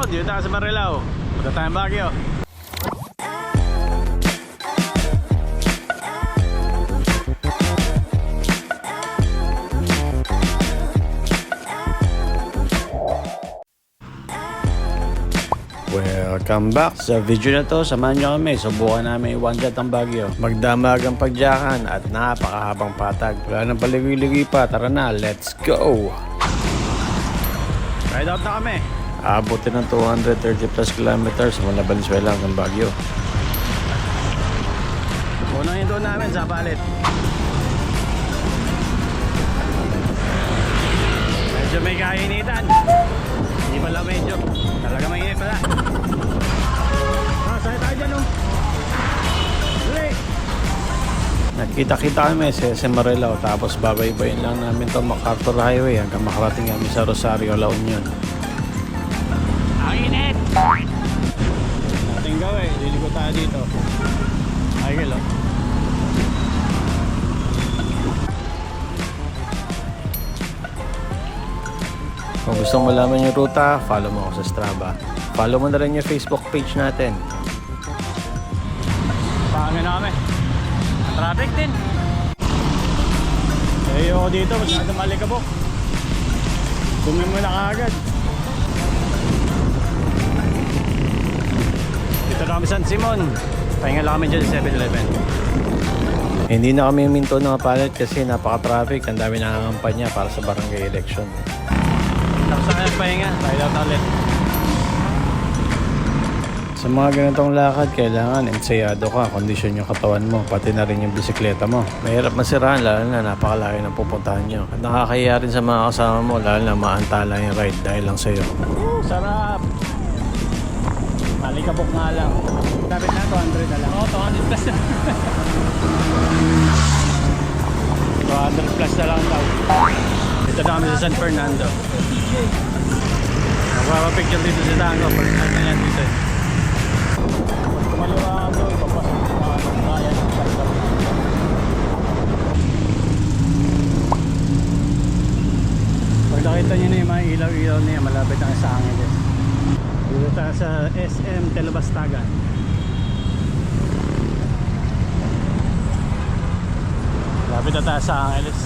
dito tayo sa Marilao. Punta tayong Baguio. Welcome back sa video na to. Samahan nyo kami, subukan namin i-one-shot ang Baguio. Magdamag ang pagjakan at napakahabang patag. Wala nang paligoy-ligoy pa, tara na, let's go! Ride out na kami. Abutin ng 230 plus kilometers mula Valenzuela hanggang Baguio. Unang yung doon namin sa Palit. Medyo may kainitan. Hindi pala medyo. Talaga mainit pala. Sakay tayo dyan, oh. Dali. Nagkita-kita kami sa SM Marilao. Tapos babay-bayin lang namin to MacArthur Highway hanggang makarating kami sa Rosario, La Union. Ang init! Natin gawin. Liliko tayo dito. Ay, hello. Kung gusto mong malaman yung ruta, follow mo ako sa Strava. Follow mo na rin yung Facebook page natin. Pangin na kami. Traffic din. Eh, ako dito, masyadong malikabok. Bumi mo na kaagad. Dito na kami San Simon. Pahinga lang kami dyan sa 7-Eleven. Hindi na kami minto ng Palit kasi napaka-traffic. Ang dami nangangampanya para sa barangay election. Tapos na nagpahinga, tayo daw ulit. Sa mga ganitong lakad, kailangan ensayado ka, kondisyon yung katawan mo, pati na rin yung bisikleta mo. Mahirap masiraan, lalo na napakalayo ng pupuntahan nyo. At nakakahiya rin sa mga kasama mo, lalo na maantala yung ride dahil lang sa'yo. Sarap! Malikabok nga lang. Dapat na 200 na lang. Oo, 200 plus na. 200 plus na lang daw. Dito na kami sa San Fernando. Magpapapicture dito sa Tango. First time na yan dito. Kumaliwa ka doon, papasok ng bayan ng San Fernando. Pag nakita nyo na yung mga ilaw-ilaw na yan, malapit ang sa Angeles. Dito tayo sa SM Telebastagan. Malapit na tayo sa Angeles.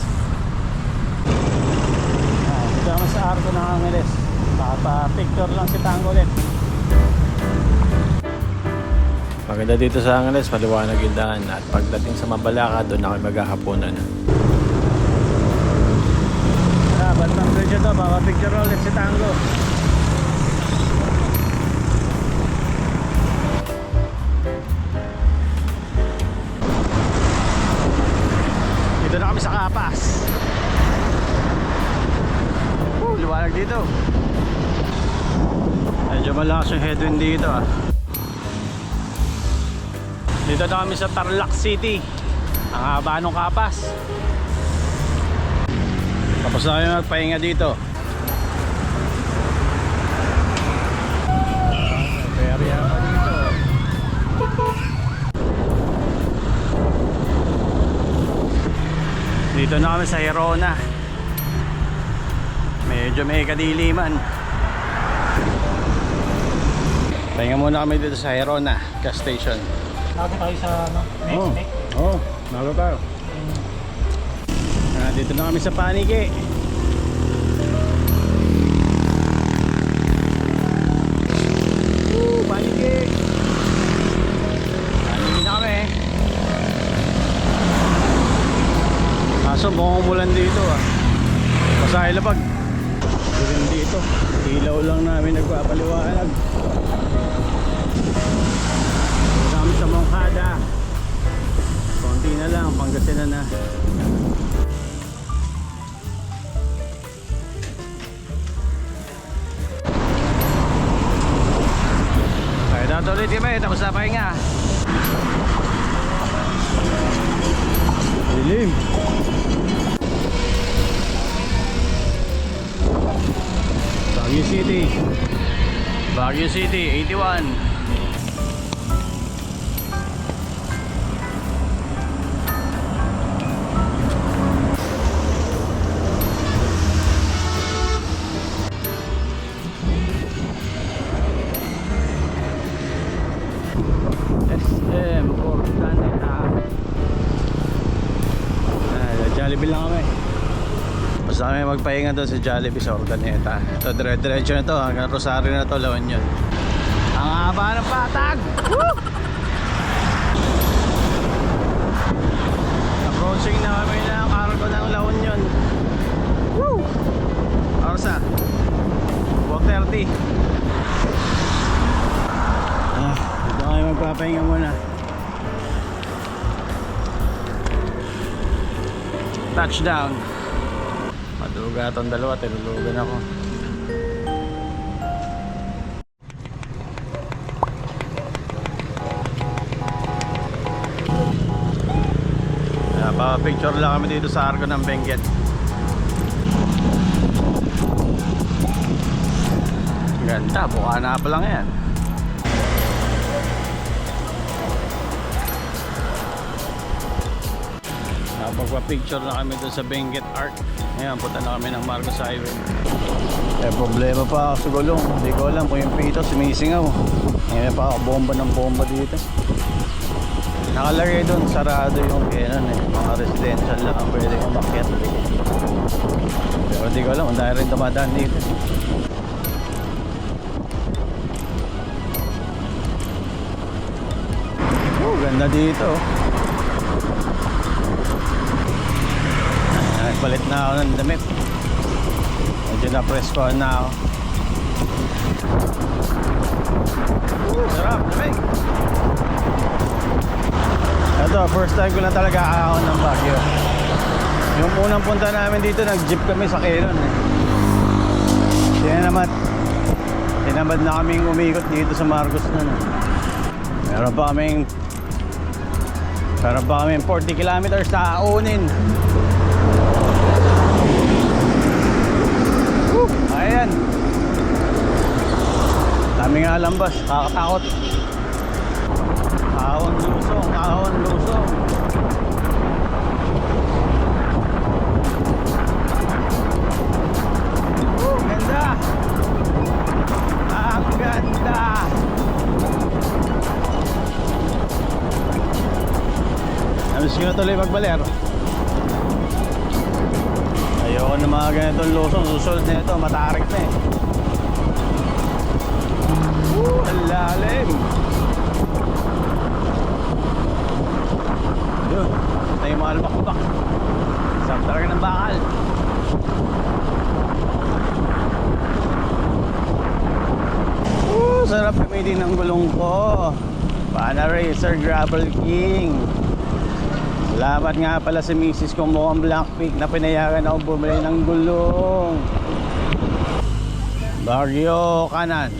Dito naman sa Arco ng Angeles. Picture lang si Tango ulit. Maganda dito sa Angeles, maliwanag yung daan. At pagdating sa Mabalaka, doon na kayo maghahaponan. Bantang bridge ito, picture ulit si Tango. Dito na kami sa Kapas. Liwanag dito. Medyo malakas yung headwind dito, ah. Dito na kami sa Tarlac City. Ang haba ng Kapas. Tapos na kami magpahinga dito. Perya pa dito. Dito na kami sa Herona. Medyo may kadiliman. Pahinga muna kami dito sa Herona gas station. Nago tayo sa Mexic. Oo, nago tayo. Dito na kami sa Paniki. Paniki. Paniki na kami. Kaso mukhang umulan dito, ah. Masahe labag. Dirin dito. Ilaw lang namin nagpapaliwanag. Kami sa Moncada. Konti na lang, Pangasinan na. Kaya daw ulit kami, tapos na pahinga. Dilim. Baguio City. Baguio City, 81. Tapos kami magpahinga doon sa Jollibee sa Ordaneta. Ito, dire-diretso na to. Hanggang Rosario na to, La Union. Ang haba ng patag! Woo! Approaching na kami ng cargo ng La Union. Woo! Arsa 4:30. Dito kami magpapahinga muna. Touchdown. Maduga itong dalawa, tinulugan ako. Pa-picture lang kami dito sa Arco ng Benguet. Ganda, buka na pa lang yan. Napagpa-picture na kami doon sa Benguet Arc. Ngayon, punta na kami ng Marcos Highway. Problema pa ako sa gulong. Hindi ko alam kung yung pito sumisingaw. Ngayon pa ako bomba ng bomba dito. Nakalagay doon, sarado yung kainan mga residential lang ang pwede umakyat. Pero di ko alam, ang dahil rin dumadaan dito. Ganda dito. Nagpalit na ako ng damit. Medyo na-preskohan na ako. Sarap, lamig. Ito, first time ko na talaga aahon ng Baguio. Yung unang punta namin dito, nag-jeep kami sa Quezon tinamad na kaming umikot dito sa Marcos na. Meron pa kaming 40 kilometers na aunin. Ayan. Daming alambas, kakatakot. Ahon lusong, ahon lusong. Ganda. Ang ganda. Namiss ko na tuloy magbaler. Ayoko na mga ganitong lusong. Susunod na ito, matarik na ang lalim. Yun, ito yung mga lumakbak. Sarap talaga ng bakal. Sarap gamitin ng gulong ko. Pana Racer Gravel King. Salamat nga pala sa misis kong mukhang Blackpink na pinayagan ako bumili ng gulong. Baguio kanan.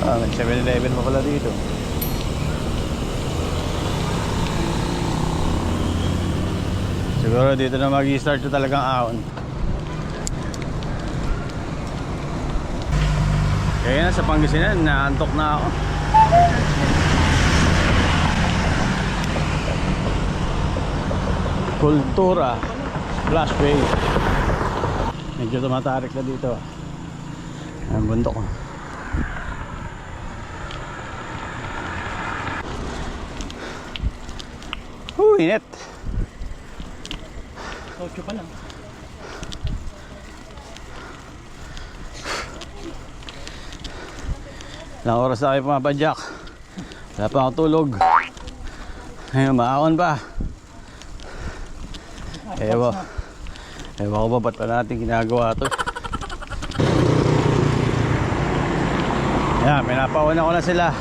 May 7-Eleven pa pala dito. Siguro dito na mag-i-start to talagang ahon. Kaya na sa Pangasinan, naantok na ako. Kultura Flashway. Medyo tumatarik na dito. Ang bundok ko. Init. 8 pa lang. Ilang oras na kayo pumapadyak. Wala pa akong tulog. Ayun, maakon pa. Ewan ko ba ba't pa natin ginagawa ito. Yan, pinapauna ko na sila.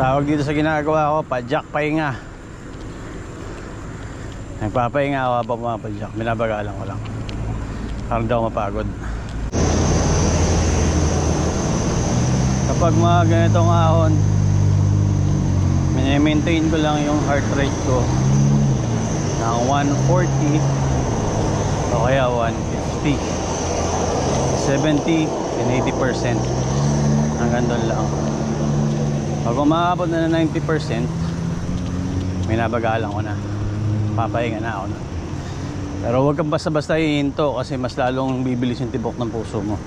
Tawag dito sa ginagawa ko, padyak pahinga. Nagpapahinga ako habang pumapadyak. Minabagalan ko lang para daw mapagod. Kapag mga ganitong ahon, mini-maintain ko lang yung heart rate ko ng 140 o kaya 150, 70 and 80%. Hanggang doon lang. Pag umaabot na ng 90%, minabagalan ko na. Papahinga na ako na. Pero huwag kang basta-basta hihinto kasi mas lalong bibilis yung tibok ng puso mo.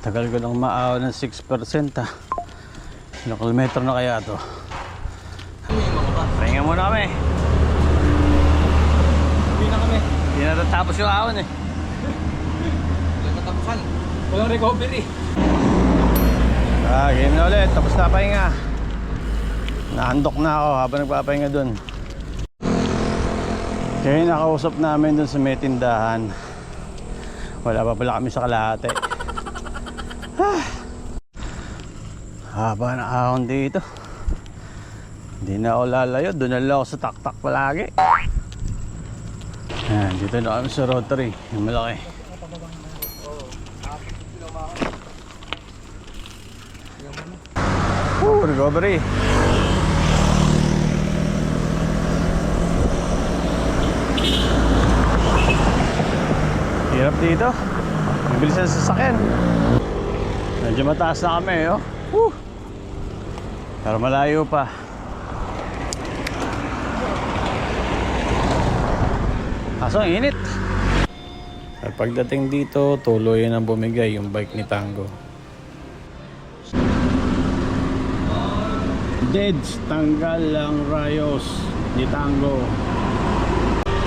Tagal ko lang maaw ng 6% Ilang kilometro na kaya to? 30 muna kami. Hindi na kami. Hindi na natapos yung ahon eh. Walang katapusan. Walang recovery. Game na ulit. Tapos na pahinga. Nahandok na ako habang nagpapahinga dun. Kaya nakausap namin dun sa may tindahan. Wala pa pala kami sa kalahati. Haba na ahon dito. Hindi na ako lalayo. Doon na lang ako sa taktak palagi. Ayan, dito na kami sa Rotary. Yung malaki. Recovery. Hirap dito. Mabilis na sasakyan. Medyo mataas na kami, oh. Woo! Pero malayo pa. Kaso ang init. At pagdating dito, tuloy ang bumigay yung bike ni Tango. Deads, tanggal ang rayos ni Tango.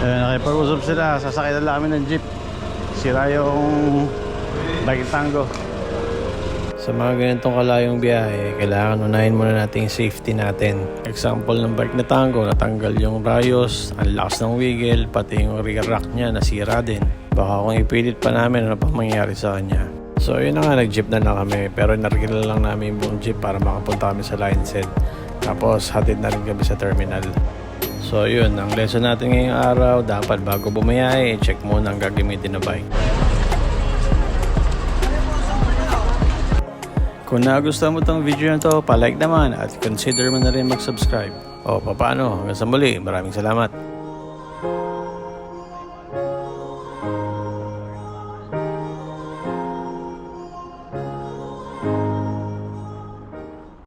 Nakipag-usap sila, sasakay na lang kami ng jeep. Sira yung bike ni Tango. Sa mga ganitong kalayong biyahe, kailangan unahin muna natin yung safety natin. Example ng bike na Tango, natanggal yung rayos, ang lakas ng wiggle, pati yung rear rack niya nasira din. Baka kung ipilit pa namin, ano pa mangyayari sa kanya. So yun na nga, nag-jeep na kami, pero narigil lang namin yung buong jeep para makapunta kami sa Lionshead. Tapos hatid na rin kami sa terminal. So yun, ang lesson natin ngayong araw, dapat bago bumayahe, check muna ang gagamitin na bike. Kung nagustuhan mo tong video na to, pa-like naman at consider mo na rin mag-subscribe. O paano, hanggang sa muli, maraming salamat.